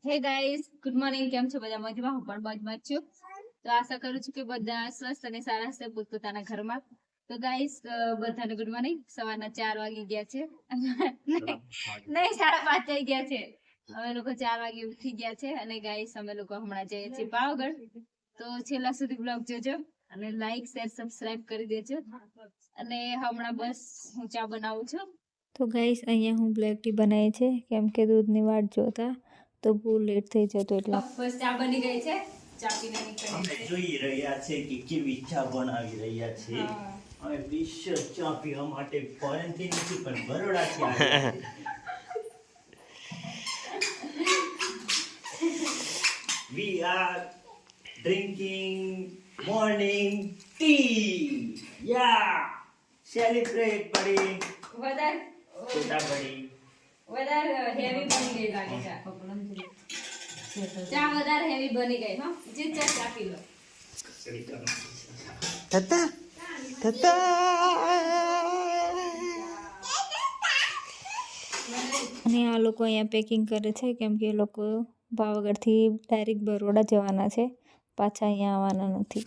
હે guys, good morning. કેમ છો બધા? મજામાં? હું પણ મજામાં જ છું. તો આશા કરું છું કે બધા સ્વસ્થ અને સારા હશે પોતપોતાના ઘરમાં. તો ગાઈસ, બધાને ગુડ મોર્નિંગ. સવારના 4 વાગી ગયા છે. નહીં, 5:30 થઈ ગયા છે. અમે લોકો 4 વાગે ઉઠી ગયા છે અને ગાઈસ અમે લોકો હમણાં જઈએ છીએ પાવાગઢ. તો છેલ્લા સુધી બ્લોગ જોજો અને લાઈક શેર સબસ્ક્રાઇબ કરી દેજો. અને હમણાં બસ હું ચા બનાવું છું. તો ગાઈસ અહીંયા હું બ્લેક ટી બનાવી છે કેમ કે દૂધની વાટ જોતા તો બહુ લેટ થઈ જતો એટલે બસ ચા બની ગઈ છે. ચા પીને નીકળીએ અમે જોઈ રહ્યા છે કે કેવી ચા બનાવી રહ્યા છે. અમે વિશેષ ચા પીવા માટે ફોરેનથી નથી પણ બરોડાથી આવ્યા છે. We are drinking morning tea. Yeah. Celebrate buddy. વધારે छोटा buddy. હેવી બની ગઈ લાગે ચા. ચા વધારે હેવી બની ગઈ. હા, જે ચા પી લો. Tata. Tata. અને આ લોકો અહીંયા પેકિંગ કરે છે કેમ કે એ લોકો પાવાગઢથી ડાયરેક્ટ બરોડા જવાના છે, પાછા અહીંયા આવવાના નથી.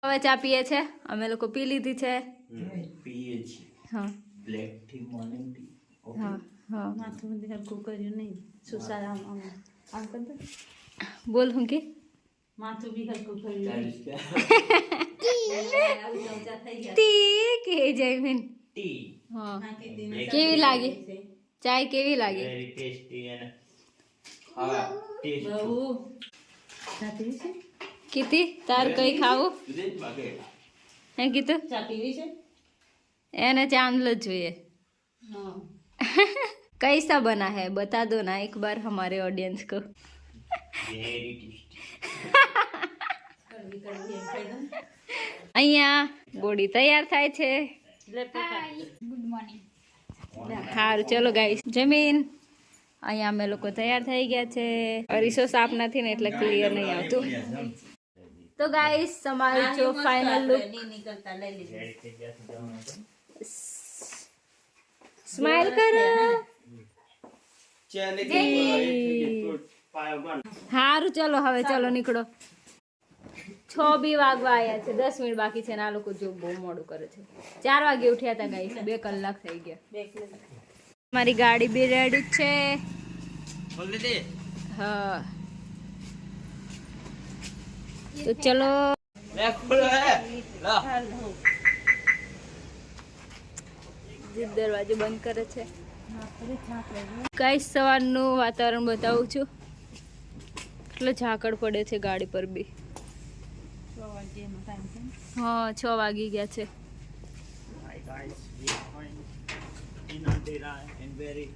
હવે ચા પીએ છે. અમે લોકો પી લીધી છે. પીએ છીએ. હા બ્લેક ટી મોર્નિંગ ટી. હા હા. માથું બધું હરખું કર્યું નહીં. સુસાર આમ કર દો. બોલ હું કે માથું બી હરખું કર્યું નહીં. ટી કે જયમીન. ટી. હા, Black કેવી tea. લાગી? ચાય કેવી લાગી? Very tasty and taste. બહુ ચા પીવી છે? કીધી તાર કઈ ખાવું હે? કીધું ચા પીવી છે? એને ચાંદલો જ જોઈએ. હા. कैसा बना है बता दो ना एक बार हमारे ऑडियंस को. Very tasty. અહીંયા ગોળી તૈયાર થાય છે. Good morning. સારું, ચલો ગાઈસ જમીન. અહીંયા અમે લોકો તૈયાર થઈ ગયા છે. અરીસો સાફ નથી ને એટલે ક્લિયર નહીં આવતું. તો ગાઈસ તમારું જો ફાઇનલ લુક. નીકળતા લઈ લીધું. સ્માઈલ કરો. સારું, ચલો હવે ચલો નીકળો. 6 બી વાગવા આવ્યા છે. 10 મિનિટ બાકી છે ને આ લોકો જો બહુ મોડું કરે છે. 4 વાગે ઉઠ્યા હતા ગાઈસ. 2 કલાક થઈ ગયા. મારી ગાડી બી રેડી છે. હા, તો ચલો. દરવાજો બંધ કરે છે. ગાઈસ સવારનું વાતાવરણ બતાવું છું. એટલે ઝાકળ પડે છે ગાડી પર બી. હા, 6 વાગી ગયા છે. Hi guys, we are going in Andhera and very.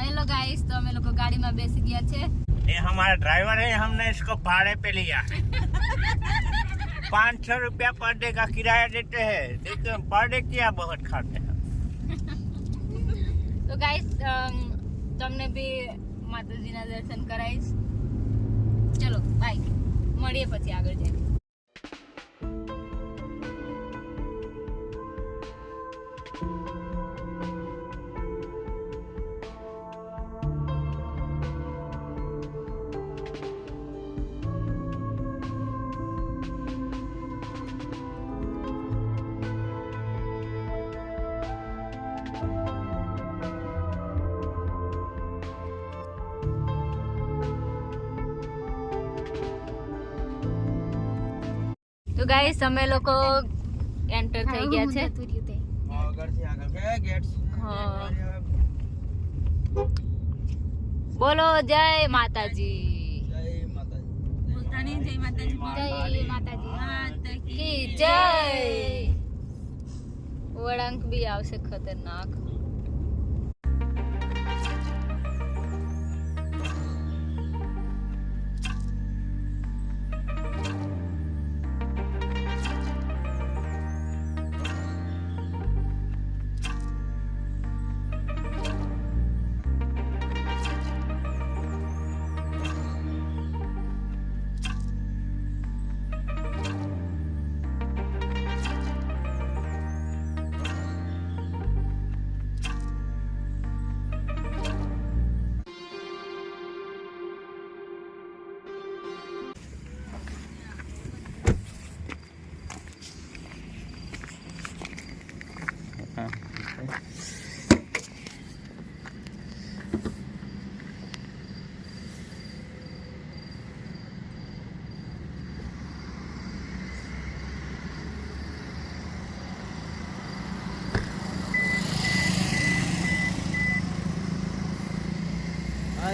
Hello guys, તો અમે લોકો ગાડીમાં બેસી ગયા છે. ये हमारा ड्राइवर है, हमने इसको भाड़े पे लिया है. 500 रुपया पर डे का किराया देते हैं. देखो पर डे क्या बहुत खाते हैं. તો ગાઈસ તમને બી માતાજીના દર્શન કરાવીશ. ચલો બાય, મળીએ પછી આગળ જઈને. તો ગાઈસ અમે લોકો એન્ટર થઈ ગયા છે. હા. બોલો જય માતાજી. બોલતા નહીં જય માતાજી. જય માતાજી કી જય. વળાંક બી આવશે ખતરનાક.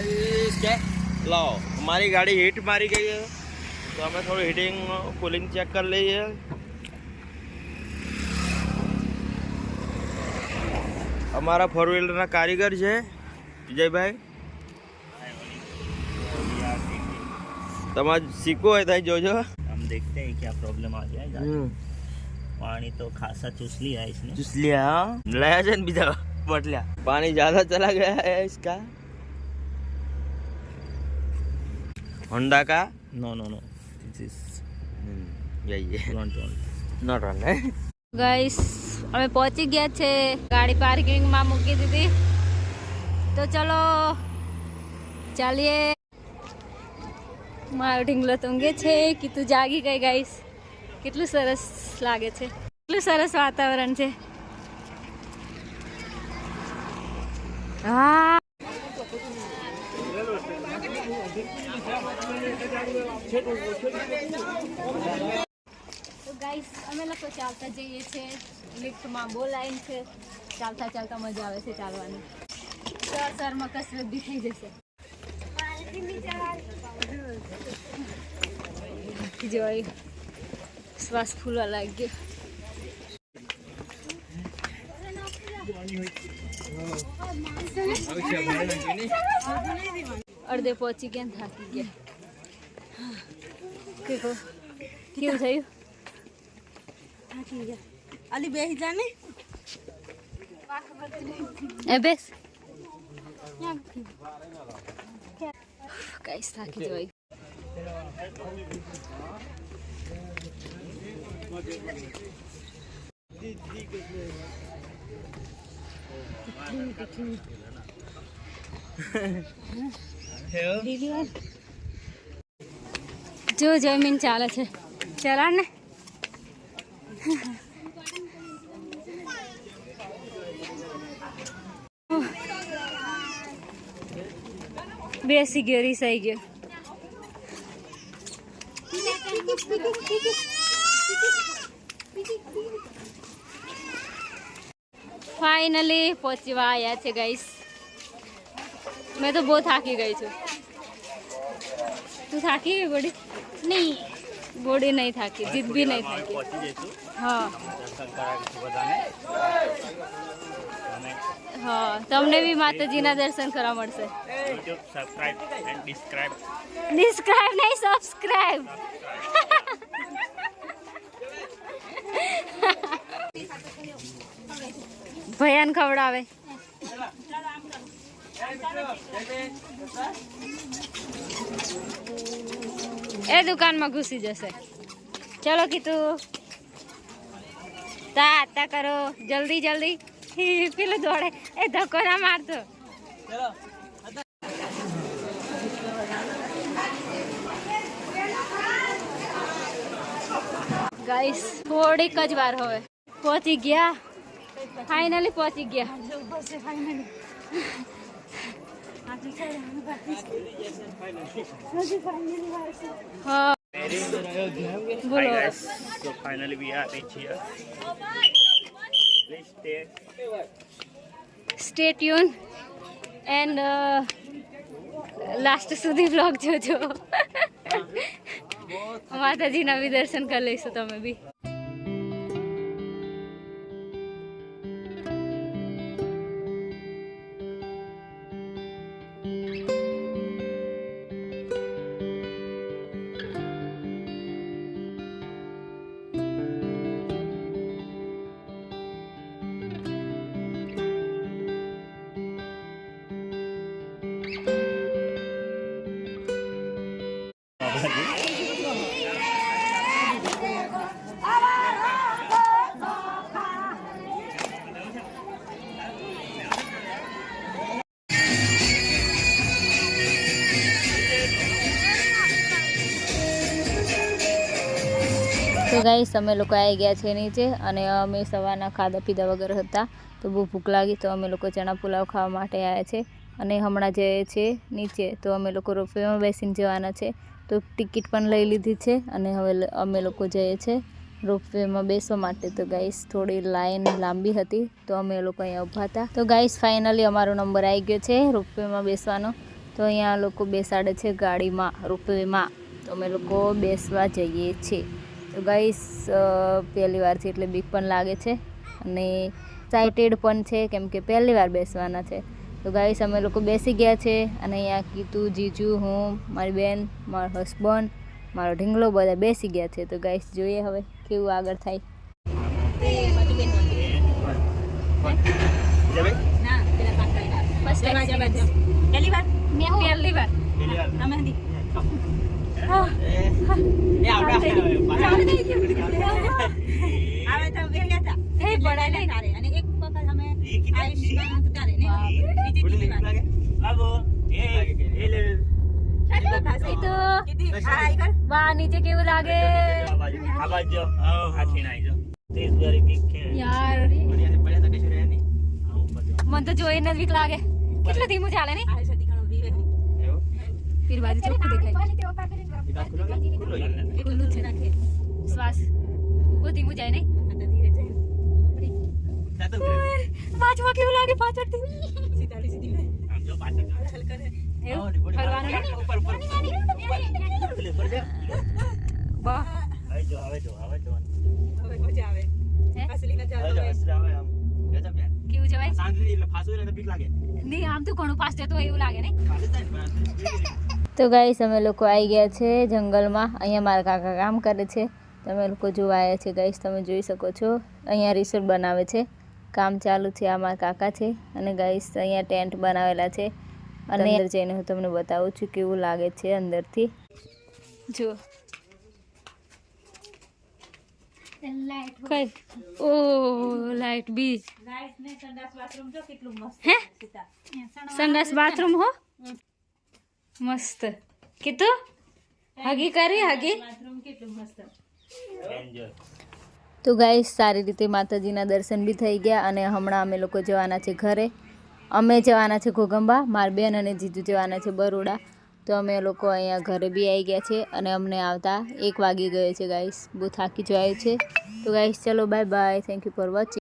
गाइस क्या लो हमारी गाड़ी हीट मारी गई है तो हमें थोड़ी हीटिंग कूलिंग चेक कर ली है। हमारा 4 व्हीलर ना कारीगर है विजय भाई तमाज सीखो है था जो हम देखते हैं क्या प्रॉब्लम आ जाएगा। पानी तो खासा चूस लिया है इसने। चूस लिया लाया जन बीजा बटलिया पानी ज्यादा चला गया है इसका। होंडा का नो नो नो यही है नॉट ऑन है। ગાઈસ અમે પહોંચી ગયા છે ગાડી પાર્કિંગમાં મૂકી દીધી તો ચલો ચાલીએ. મારો ઢીંગલો તો ઊંઘે છે કે તું જાગી ગઈ. ગાઈસ કેટલું સરસ લાગે છે, કેટલું સરસ વાતાવરણ છે. હા તો ગાઈસ અમે લોકો ચાલતા જઈએ છીએ. લિફ્ટમાં બહુ લાઈન છે. ચાલતા ચાલતા મજા આવે છે ચાલવાની. સરમાં કસરત બી થઈ જશે. જોઈ શ્વાસ ફૂલવા લાગ્યો. અડધે પહોંચી ગયા ને થાકી ગયા. કેવું થયું? અલી બેસી જા ને એ બેસ. ગાઈસ થાકી જવાય. જો જમીન ચાલે છે ચલા ને. બેસી ગયો, રીસાઈ ગયો. ફાઇનલી પહોંચવા આવ્યા છે ગાઈસ. મેં તો બહુ થાકી ગઈ છું. તું થાકી ગઈ બોડી? નહીં, બોડી નહીં થાકી, જીત બી નહીં થાકી. હા હા, તમને બી માતાજીના દર્શન કરવા મળશે. સબસ્ક્રાઇબ એન્ડ ડિસ્ક્રાઇબ નહીં, સબસ્ક્રાઇબ. ભયાન ખવડાવે. એ દુકાનમાં ઘૂસી જશે. ચલો કીધું તા કરો જલ્દી જલ્દી. પેલું દોડે એ ધક્કો ના મારતો. ગાઈસ થોડીક જ વાર હવે પહોંચી ગયા. ફાઇનલી પહોંચી ગયા. હા બોલો. So finally we are reached here. Please stay tune and last સુધી વ્લોગ જોજો. માતાજીના બી દર્શન કરી લઈશું તમે બી. તો ગાઈસ અમે લોકો આવી ગયા છે નીચે અને અમે સવારના ખાધા પીધા વગર હતા તો બહુ ભૂખ લાગી તો અમે લોકો ચણા પુલાવ ખાવા માટે આવ્યા છે અને હમણાં જઈએ છે નીચે તો અમે લોકો રોપવેમાં બેસીને જવાના છે તો ટિકિટ પણ લઈ લીધી છે અને હવે અમે લોકો જઈએ છે રોપવેમાં બેસવા માટે. તો ગાઈસ થોડી લાઈન લાંબી હતી તો અમે લોકો અહીંયા ઊભા હતા. તો ગાઈસ ફાઇનલી અમારો નંબર આવી ગયો છે રોપવેમાં બેસવાનો તો અહીંયા આ લોકો બેસાડે છે ગાડીમાં રોપવેમાં, તો અમે લોકો બેસવા જઈએ છીએ. તો ગાઈસ પહેલી વાર છે એટલે બીક પણ લાગે છે અને એક્સાઇટેડ પણ છે કેમ કે પહેલી વાર બેસવાના છે. તો ગાઈસ અમે લોકો બેસી ગયા છે અને અહીંયા કીધું જીજુ, હું, મારી બેન, મારો હસબન્ડ, મારો ઢીંગલો બધા બેસી ગયા છે. તો ગાઈસ જોઈએ હવે કેવું આગળ થાય. નીચે કેવું લાગે યાર? મને તો જોઈને જ બીક લાગે. કેટલું ધીમું ચાલે ને? પેલી બાજુ ચોખ્ખું દેખાય. ખુલ્લું છે રાખે. શ્વાસ બહુ ધીમું જાય નહીં? બાજુમાં કેવું લાગે પાછળથી? ફરવાનું નહીં? વાહ. કેવું જવાય? નહીં, આમ તો ઘણું ફાસ્ટ હતું એવું લાગે ને. તો ગાઈસ અમે લોકો આવી ગયા છે જંગલમાં. અહીંયા મારા કાકા કામ કરે છે. તમે લોકો જોવા આવ્યા છે ગાઈસ, તમે જોઈ શકો છો. અહીંયા રિસોર્ટ બનાવે છે, કામ ચાલુ છે. આ મારા કાકા છે અને ગાઈસ અહીંયા ટેન્ટ બનાવેલા છે અને અંદર જઈને હું તમને બતાવું છું કેવું લાગે છે અંદરથી. જો કઈ ઓ લાઈટ બી. હે સંડાસ બાથરૂમ હો મસ્ત. કીધું હગી કરી હગી. તો ગાઈસ સારી રીતે માતાજીના દર્શન બી થઈ ગયા અને હમણાં અમે લોકો જવાના છે ઘરે. અમે જવાના છે ઘોગંબા, મારી બેન અને જીજુ જવાના છે બરોડા. તો અમે લોકો અહીંયા ઘરે બી આવી ગયા છે અને અમને આવતા 1 વાગી ગયો છે ગાઈસ. બહુ થાકી જવાય છે. તો ગાઈસ ચલો bye bye, thank you for watching.